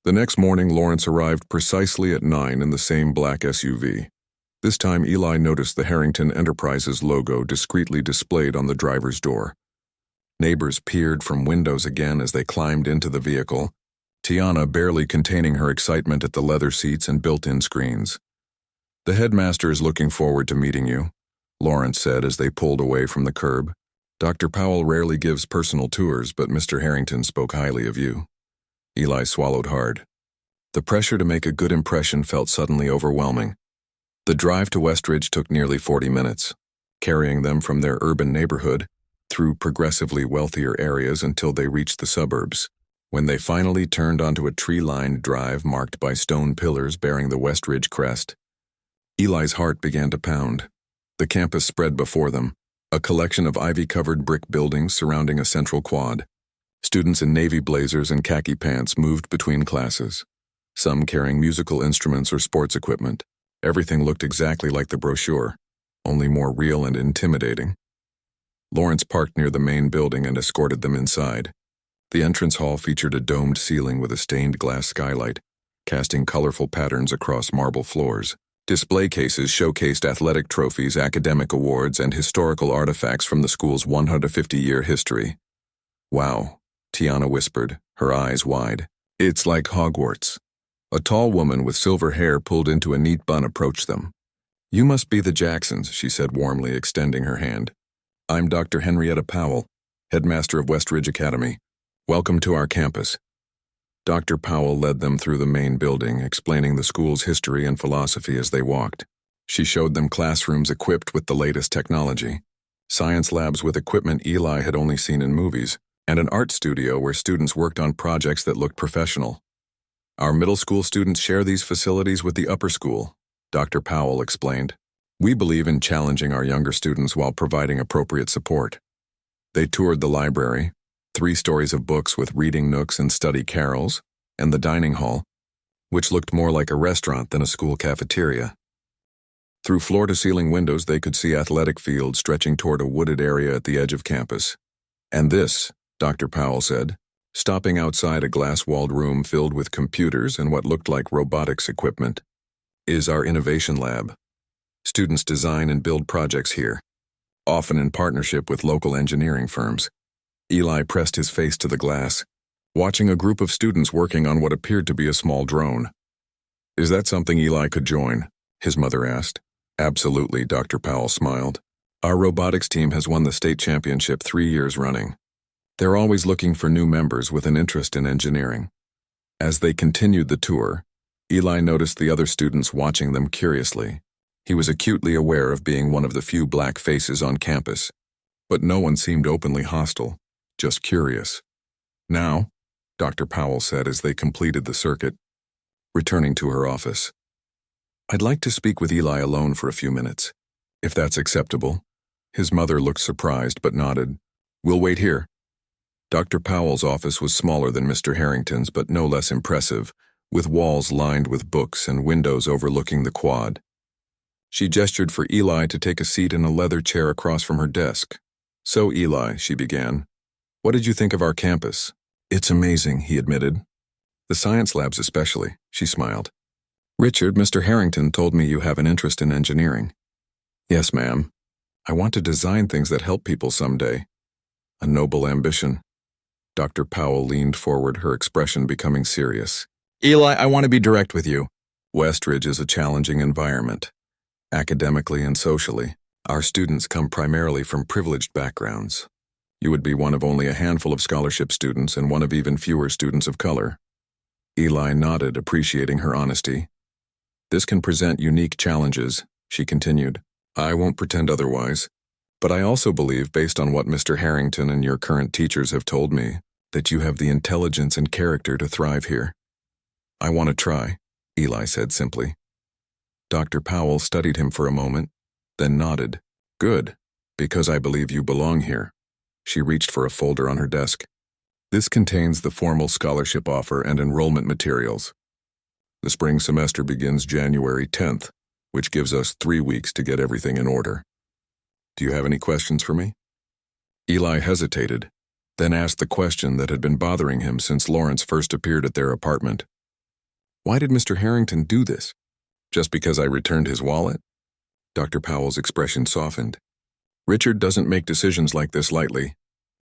The next morning, Lawrence arrived precisely at 9 in the same black SUV. This time, Eli noticed the Harrington Enterprises logo discreetly displayed on the driver's door. Neighbors peered from windows again as they climbed into the vehicle, Tiana barely containing her excitement at the leather seats and built-in screens. The headmaster is looking forward to meeting you, Lawrence said as they pulled away from the curb. Dr. Powell rarely gives personal tours, but Mr. Harrington spoke highly of you. Eli swallowed hard. The pressure to make a good impression felt suddenly overwhelming. The drive to Westridge took nearly 40 minutes, carrying them from their urban neighborhood through progressively wealthier areas until they reached the suburbs. When they finally turned onto a tree-lined drive marked by stone pillars bearing the Westridge crest, Eli's heart began to pound. The campus spread before them, a collection of ivy-covered brick buildings surrounding a central quad. Students in navy blazers and khaki pants moved between classes, some carrying musical instruments or sports equipment. Everything looked exactly like the brochure, only more real and intimidating. Lawrence parked near the main building and escorted them inside. The entrance hall featured a domed ceiling with a stained glass skylight, casting colorful patterns across marble floors. Display cases showcased athletic trophies, academic awards, and historical artifacts from the school's 150-year history. Wow, Tiana whispered, her eyes wide. It's like Hogwarts. A tall woman with silver hair pulled into a neat bun approached them. You must be the Jacksons, she said warmly, extending her hand. I'm Dr. Henrietta Powell, headmaster of Westridge Academy. Welcome to our campus. Dr. Powell led them through the main building, explaining the school's history and philosophy as they walked. She showed them classrooms equipped with the latest technology, science labs with equipment Eli had only seen in movies, and an art studio where students worked on projects that looked professional. Our middle school students share these facilities with the upper school, Dr. Powell explained. We believe in challenging our younger students while providing appropriate support. They toured the library, 3 stories of books with reading nooks and study carols, and the dining hall, which looked more like a restaurant than a school cafeteria. Through floor-to-ceiling windows, they could see athletic fields stretching toward a wooded area at the edge of campus. And this, Dr. Powell said, stopping outside a glass-walled room filled with computers and what looked like robotics equipment, is our innovation lab. Students design and build projects here, often in partnership with local engineering firms. Eli pressed his face to the glass. watching a group of students working on what appeared to be a small drone. "Is that something Eli could join?" his mother asked. "Absolutely," Dr. Powell smiled. "Our robotics team has won the state championship 3 years running. They're always looking for new members with an interest in engineering." As they continued the tour, Eli noticed the other students watching them curiously. He was acutely aware of being one of the few black faces on campus, but no one seemed openly hostile, just curious. "Now," Dr. Powell said as they completed the circuit, returning to her office, "I'd like to speak with Eli alone for a few minutes, if that's acceptable." His mother looked surprised but nodded. "We'll wait here." Dr. Powell's office was smaller than Mr. Harrington's but no less impressive, with walls lined with books and windows overlooking the quad. She gestured for Eli to take a seat in a leather chair across from her desk. "So, Eli," she began, "what did you think of our campus?" "It's amazing," he admitted. "The science labs especially," she smiled. "Richard, Mr. Harrington told me you have an interest in engineering." "Yes, ma'am. I want to design things that help people someday." A noble ambition. Dr. Powell leaned forward, her expression becoming serious. "Eli, I want to be direct with you. Westridge is a challenging environment. Academically and socially, our students come primarily from privileged backgrounds. You would be one of only a handful of scholarship students and one of even fewer students of color." Eli nodded, appreciating her honesty. "This can present unique challenges," she continued. "I won't pretend otherwise, but I also believe, based on what Mr. Harrington and your current teachers have told me, that you have the intelligence and character to thrive here." "I want to try," Eli said simply. Dr. Powell studied him for a moment, then nodded. "Good, because I believe you belong here." She reached for a folder on her desk. "This contains the formal scholarship offer and enrollment materials. The spring semester begins January 10th, which gives us 3 weeks to get everything in order. Do you have any questions for me?" Eli hesitated, then asked the question that had been bothering him since Lawrence first appeared at their apartment. "Why did Mr. Harrington do this? Just because I returned his wallet?" Dr. Powell's expression softened. "Richard doesn't make decisions like this lightly.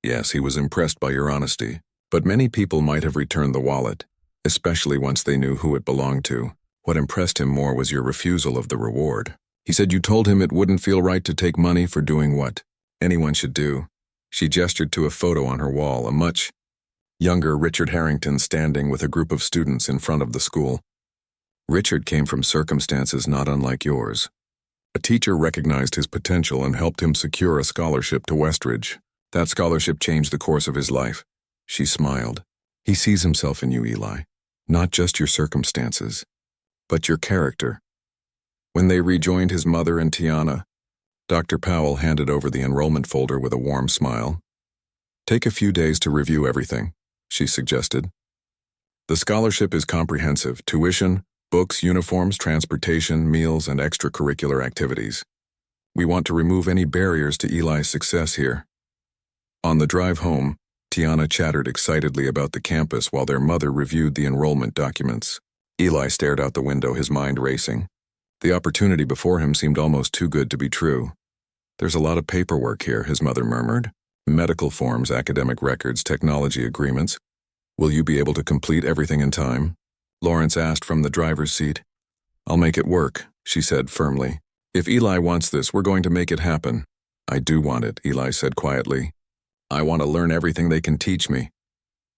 Yes, he was impressed by your honesty, but many people might have returned the wallet, especially once they knew who it belonged to. What impressed him more was your refusal of the reward. He said you told him it wouldn't feel right to take money for doing what anyone should do." She gestured to a photo on her wall, a much younger Richard Harrington standing with a group of students in front of the school. "Richard came from circumstances not unlike yours. A teacher recognized his potential and helped him secure a scholarship to Westridge. That scholarship changed the course of his life." She smiled. "He sees himself in you, Eli. Not just your circumstances, but your character." When they rejoined his mother and Tiana, Dr. Powell handed over the enrollment folder with a warm smile. "Take a few days to review everything," she suggested. "The scholarship is comprehensive: tuition, books, uniforms, transportation, meals, and extracurricular activities. We want to remove any barriers to Eli's success here." On the drive home, Tiana chattered excitedly about the campus while their mother reviewed the enrollment documents. Eli stared out the window, his mind racing. The opportunity before him seemed almost too good to be true. "There's a lot of paperwork here," his mother murmured. "Medical forms, academic records, technology agreements. Will you be able to complete everything in time?" Lawrence asked from the driver's seat. "I'll make it work," she said firmly. "If Eli wants this, we're going to make it happen." "I do want it," Eli said quietly. "I want to learn everything they can teach me."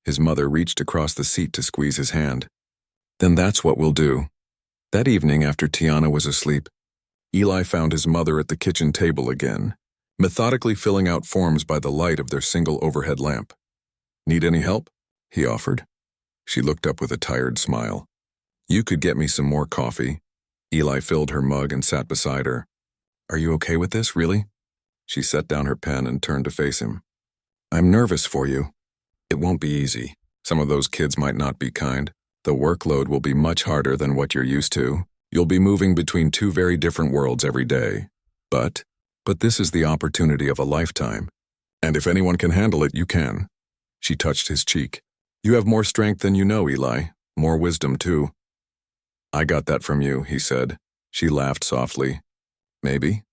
His mother reached across the seat to squeeze his hand. "Then that's what we'll do." That evening, after Tiana was asleep, Eli found his mother at the kitchen table again, methodically filling out forms by the light of their single overhead lamp. "Need any help?" he offered. She looked up with a tired smile. "You could get me some more coffee." Eli filled her mug and sat beside her. "Are you okay with this, really?" She set down her pen and turned to face him. "I'm nervous for you. It won't be easy. Some of those kids might not be kind. The workload will be much harder than what you're used to. You'll be moving between 2 very different worlds every day. But this is the opportunity of a lifetime. And if anyone can handle it, you can." She touched his cheek. "You have more strength than you know, Eli. More wisdom, too." "I got that from you," he said. She laughed softly. "Maybe.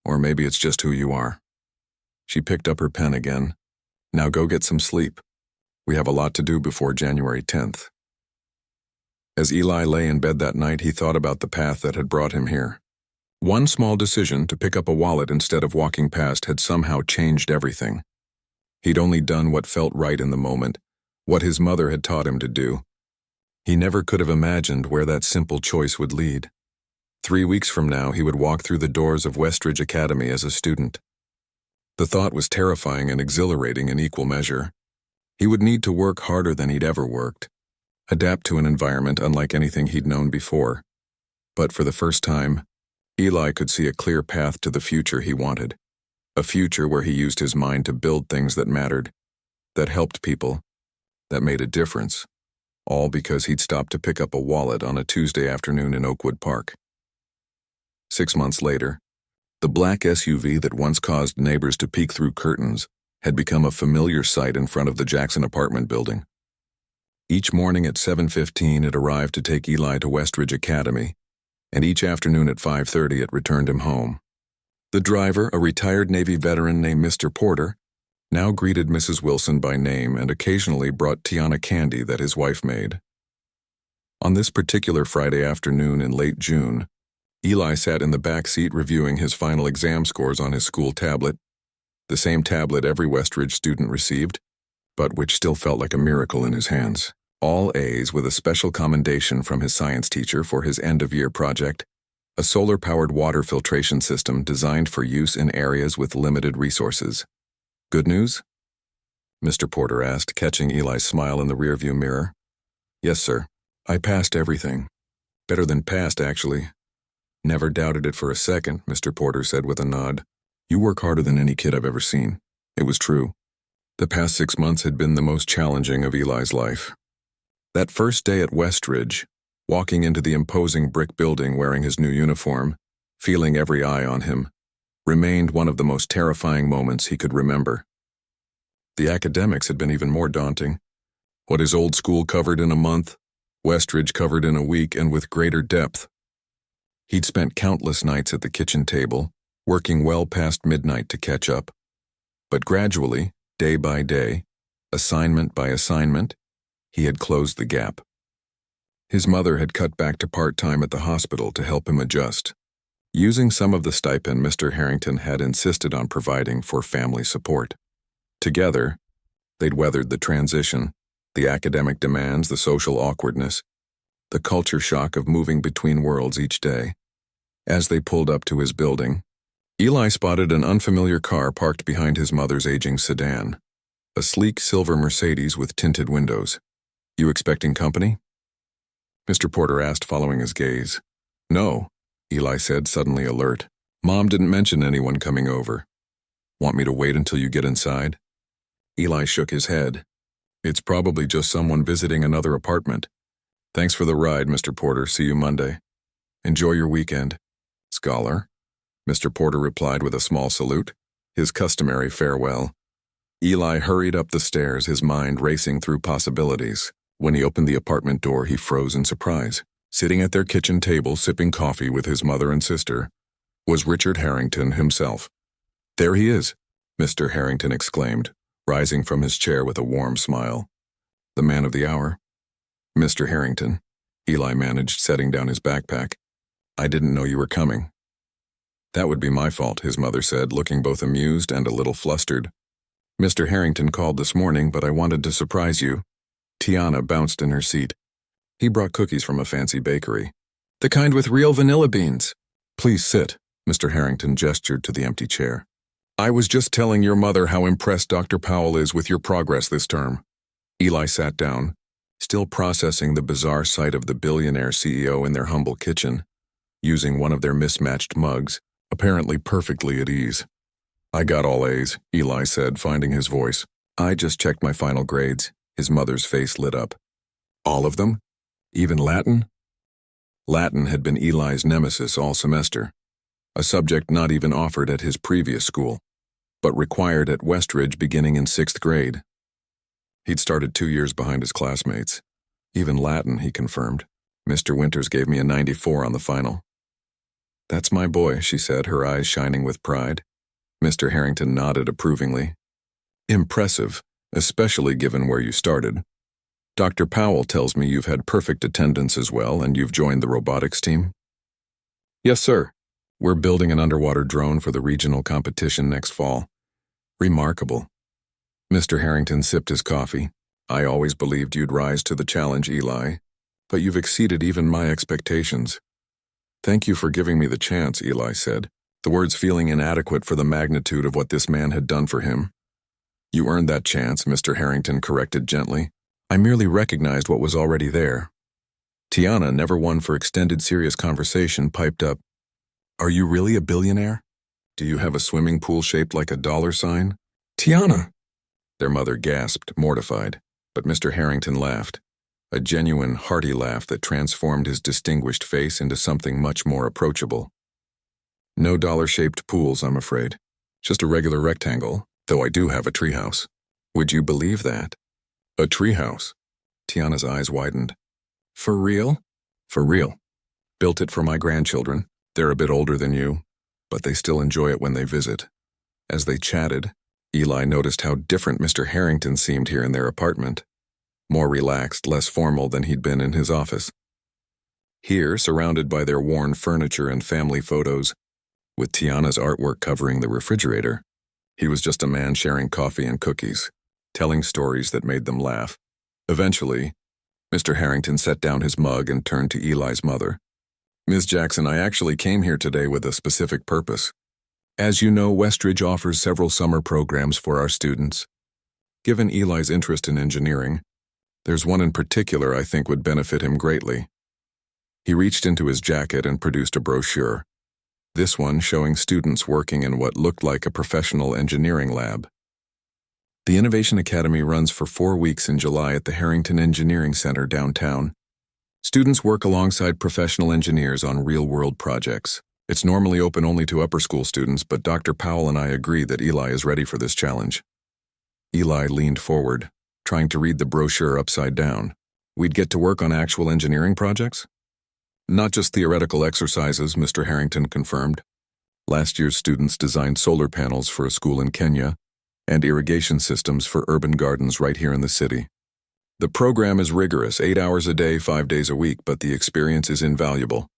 Or maybe it's just who you are." She picked up her pen again. "Now go get some sleep." We have a lot to do before January 10th. As Eli lay in bed that night, he thought about the path that had brought him here. One small decision to pick up a wallet instead of walking past had somehow changed everything. He'd only done what felt right in the moment, what his mother had taught him to do. He never could have imagined where that simple choice would lead. 3 weeks from now, he would walk through the doors of Westridge Academy as a student. The thought was terrifying and exhilarating in equal measure. He would need to work harder than he'd ever worked, adapt to an environment unlike anything he'd known before. But for the first time, Eli could see a clear path to the future he wanted, a future where he used his mind to build things that mattered, that helped people, that made a difference, all because he'd stopped to pick up a wallet on a Tuesday afternoon in Oakwood Park. 6 months later, the black SUV that once caused neighbors to peek through curtains had become a familiar sight in front of the Jackson apartment building. Each morning at 7:15 it arrived to take Eli to Westridge Academy, and each afternoon at 5:30 it returned him home. The driver, a retired Navy veteran named Mr. Porter, now greeted Mrs. Wilson by name and occasionally brought Tiana candy that his wife made. On this particular Friday afternoon in late June, Eli sat in the back seat reviewing his final exam scores on his school tablet, the same tablet every Westridge student received, but which still felt like a miracle in his hands. All A's with a special commendation from his science teacher for his end-of-year project, a solar-powered water filtration system designed for use in areas with limited resources. Good news? Mr. Porter asked, catching Eli's smile in the rearview mirror. Yes, sir. I passed everything. Better than passed, actually. Never doubted it for a second, Mr. Porter said with a nod. You work harder than any kid I've ever seen. It was true. The past 6 months had been the most challenging of Eli's life. That first day at Westridge, walking into the imposing brick building wearing his new uniform, feeling every eye on him, remained one of the most terrifying moments he could remember. The academics had been even more daunting. What his old school covered in a month, Westridge covered in a week and with greater depth. He'd spent countless nights at the kitchen table, working well past midnight to catch up. But gradually, day by day, assignment by assignment, he had closed the gap. His mother had cut back to part-time at the hospital to help him adjust, using some of the stipend Mr. Harrington had insisted on providing for family support. Together, they'd weathered the transition, the academic demands, the social awkwardness, the culture shock of moving between worlds each day. As they pulled up to his building, Eli spotted an unfamiliar car parked behind his mother's aging sedan, a sleek silver Mercedes with tinted windows. You expecting company? Mr. Porter asked, following his gaze. No, Eli said, suddenly alert. Mom didn't mention anyone coming over. Want me to wait until you get inside? Eli shook his head. It's probably just someone visiting another apartment. Thanks for the ride, Mr. Porter. See you Monday. Enjoy your weekend. Scholar, Mr. Porter replied with a small salute, his customary farewell. Eli hurried up the stairs, his mind racing through possibilities. When he opened the apartment door, he froze in surprise. Sitting at their kitchen table, sipping coffee with his mother and sister, was Richard Harrington himself. There he is, Mr. Harrington exclaimed, rising from his chair with a warm smile. The man of the hour. Mr. Harrington, Eli managed, setting down his backpack. I didn't know you were coming. That would be my fault, his mother said, looking both amused and a little flustered. Mr. Harrington called this morning, but I wanted to surprise you. Tiana bounced in her seat. He brought cookies from a fancy bakery. The kind with real vanilla beans. Please sit, Mr. Harrington gestured to the empty chair. I was just telling your mother how impressed Dr. Powell is with your progress this term. Eli sat down, still processing the bizarre sight of the billionaire CEO in their humble kitchen, using one of their mismatched mugs, apparently perfectly at ease. I got all A's, Eli said, finding his voice. I just checked my final grades. His mother's face lit up. All of them? Even Latin? Latin had been Eli's nemesis all semester, a subject not even offered at his previous school, but required at Westridge beginning in 6th grade. He'd started 2 years behind his classmates. Even Latin, he confirmed. Mr. Winters gave me a 94 on the final. That's my boy, she said, her eyes shining with pride. Mr. Harrington nodded approvingly. Impressive, especially given where you started. Dr. Powell tells me you've had perfect attendance as well, and you've joined the robotics team? Yes, sir. We're building an underwater drone for the regional competition next fall. Remarkable. Mr. Harrington sipped his coffee. I always believed you'd rise to the challenge, Eli, but you've exceeded even my expectations. Thank you for giving me the chance, Eli said, the words feeling inadequate for the magnitude of what this man had done for him. You earned that chance, Mr. Harrington corrected gently. I merely recognized what was already there. Tiana, never one for extended serious conversation, piped up, Are you really a billionaire? Do you have a swimming pool shaped like a dollar sign? Tiana! Their mother gasped, mortified, but Mr. Harrington laughed, a genuine, hearty laugh that transformed his distinguished face into something much more approachable. No dollar-shaped pools, I'm afraid. Just a regular rectangle, though I do have a treehouse. Would you believe that? A treehouse? Tiana's eyes widened. For real? For real. Built it for my grandchildren. They're a bit older than you, but they still enjoy it when they visit. As they chatted, Eli noticed how different Mr. Harrington seemed here in their apartment. More relaxed, less formal than he'd been in his office. Here, surrounded by their worn furniture and family photos, with Tiana's artwork covering the refrigerator, he was just a man sharing coffee and cookies, telling stories that made them laugh. Eventually, Mr. Harrington set down his mug and turned to Eli's mother. Ms. Jackson, I actually came here today with a specific purpose. As you know, Westridge offers several summer programs for our students. Given Eli's interest in engineering, there's one in particular I think would benefit him greatly. He reached into his jacket and produced a brochure. This one showing students working in what looked like a professional engineering lab. The Innovation Academy runs for 4 weeks in July at the Harrington Engineering Center downtown. Students work alongside professional engineers on real-world projects. It's normally open only to upper school students, but Dr. Powell and I agree that Eli is ready for this challenge. Eli leaned forward, trying to read the brochure upside down. We'd get to work on actual engineering projects? Not just theoretical exercises, Mr. Harrington confirmed. Last year's students designed solar panels for a school in Kenya and irrigation systems for urban gardens right here in the city. The program is rigorous, 8 hours a day, 5 days a week, but the experience is invaluable.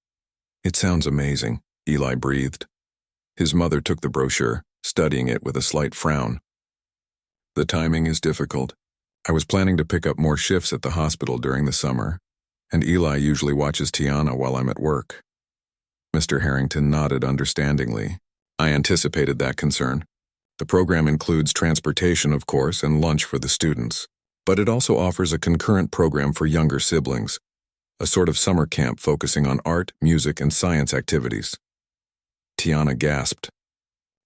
It sounds amazing, Eli breathed. His mother took the brochure, studying it with a slight frown. The timing is difficult. I was planning to pick up more shifts at the hospital during the summer, and Eli usually watches Tiana while I'm at work. Mr. Harrington nodded understandingly. I anticipated that concern. The program includes transportation, of course, and lunch for the students, but it also offers a concurrent program for younger siblings, a sort of summer camp focusing on art, music, and science activities. Tiana gasped.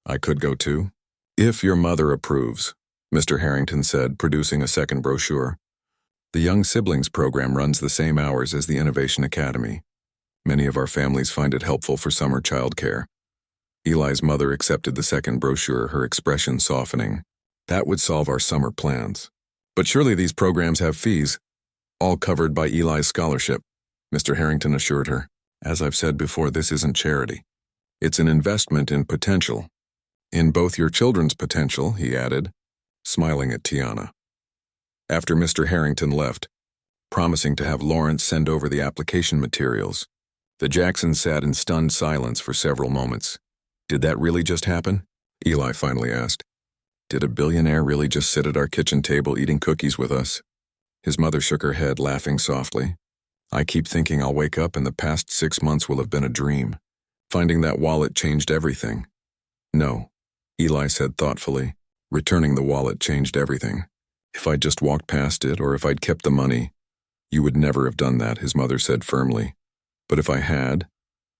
I could go too? If your mother approves, Mr. Harrington said, producing a second brochure. The Young Siblings program runs the same hours as the Innovation Academy. Many of our families find it helpful for summer childcare. Eli's mother accepted the second brochure, her expression softening. That would solve our summer plans. But surely these programs have fees, all covered by Eli's scholarship, Mr. Harrington assured her. As I've said before, this isn't charity. It's an investment in potential. In both your children's potential, he added, smiling at Tiana. After Mr. Harrington left, promising to have Lawrence send over the application materials, the Jacksons sat in stunned silence for several moments. Did that really just happen? Eli finally asked. Did a billionaire really just sit at our kitchen table eating cookies with us? His mother shook her head, laughing softly. I keep thinking I'll wake up and the past 6 months will have been a dream. Finding that wallet changed everything. No, Eli said thoughtfully. Returning the wallet changed everything. If I'd just walked past it, or if I'd kept the money. You would never have done that, his mother said firmly. But if I had,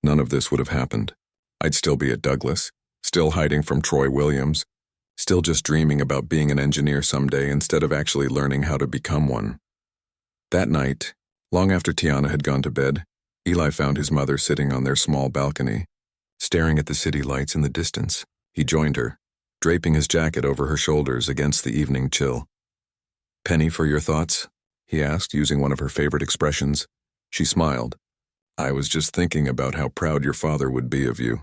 none of this would have happened. I'd still be at Douglas, still hiding from Troy Williams, still just dreaming about being an engineer someday instead of actually learning how to become one. That night, long after Tiana had gone to bed, Eli found his mother sitting on their small balcony, staring at the city lights in the distance. He joined her, draping his jacket over her shoulders against the evening chill. Penny, for your thoughts? He asked, using one of her favorite expressions. She smiled. I was just thinking about how proud your father would be of you.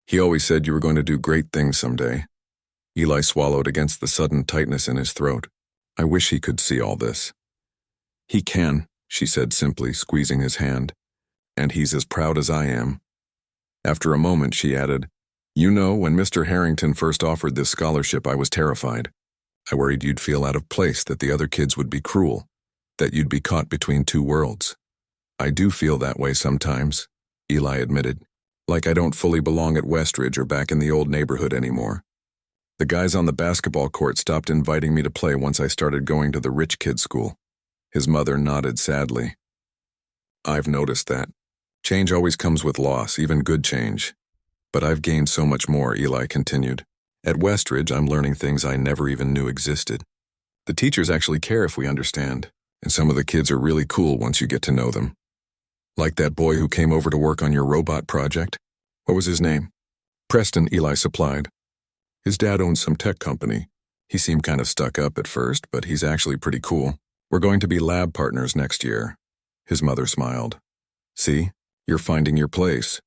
He always said you were going to do great things someday. Eli swallowed against the sudden tightness in his throat. I wish he could see all this. He can, she said simply, squeezing his hand. And he's as proud as I am. After a moment, she added, You know, when Mr. Harrington first offered this scholarship, I was terrified. I worried you'd feel out of place, that the other kids would be cruel, that you'd be caught between two worlds. I do feel that way sometimes, Eli admitted, like I don't fully belong at Westridge or back in the old neighborhood anymore. The guys on the basketball court stopped inviting me to play once I started going to the rich kid school. His mother nodded sadly. I've noticed that. Change always comes with loss, even good change. But I've gained so much more, Eli continued. At Westridge, I'm learning things I never even knew existed. The teachers actually care if we understand, and some of the kids are really cool once you get to know them. Like that boy who came over to work on your robot project. What was his name? Preston, Eli supplied. His dad owns some tech company. He seemed kind of stuck up at first, but he's actually pretty cool. We're going to be lab partners next year. His mother smiled. See, you're finding your place.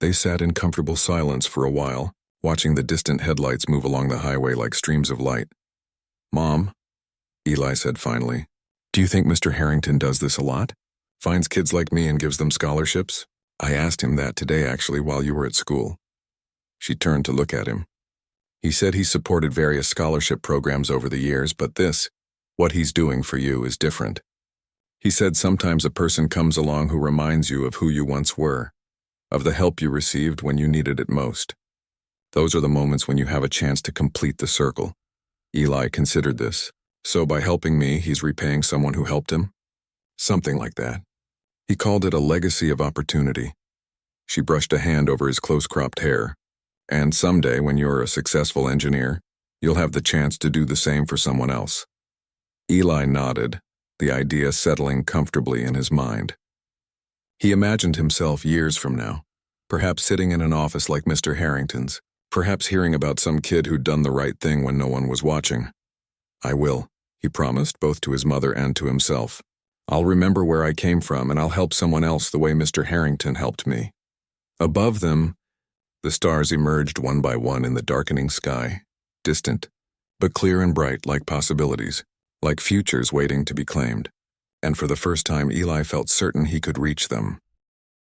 They sat in comfortable silence for a while, watching the distant headlights move along the highway like streams of light. Mom, Eli said finally, do you think Mr. Harrington does this a lot? Finds kids like me and gives them scholarships? I asked him that today actually while you were at school. She turned to look at him. He said he supported various scholarship programs over the years, but this, what he's doing for you, is different. He said sometimes a person comes along who reminds you of who you once were, of the help you received when you needed it most. Those are the moments when you have a chance to complete the circle. Eli considered this. So by helping me, he's repaying someone who helped him? Something like that. He called it a legacy of opportunity. She brushed a hand over his close-cropped hair. And someday, when you're a successful engineer, you'll have the chance to do the same for someone else. Eli nodded, the idea settling comfortably in his mind. He imagined himself years from now, perhaps sitting in an office like Mr. Harrington's, perhaps hearing about some kid who'd done the right thing when no one was watching. I will, he promised, both to his mother and to himself. I'll remember where I came from, and I'll help someone else the way Mr. Harrington helped me. Above them, the stars emerged one by one in the darkening sky, distant, but clear and bright like possibilities, like futures waiting to be claimed. And for the first time, Eli felt certain he could reach them.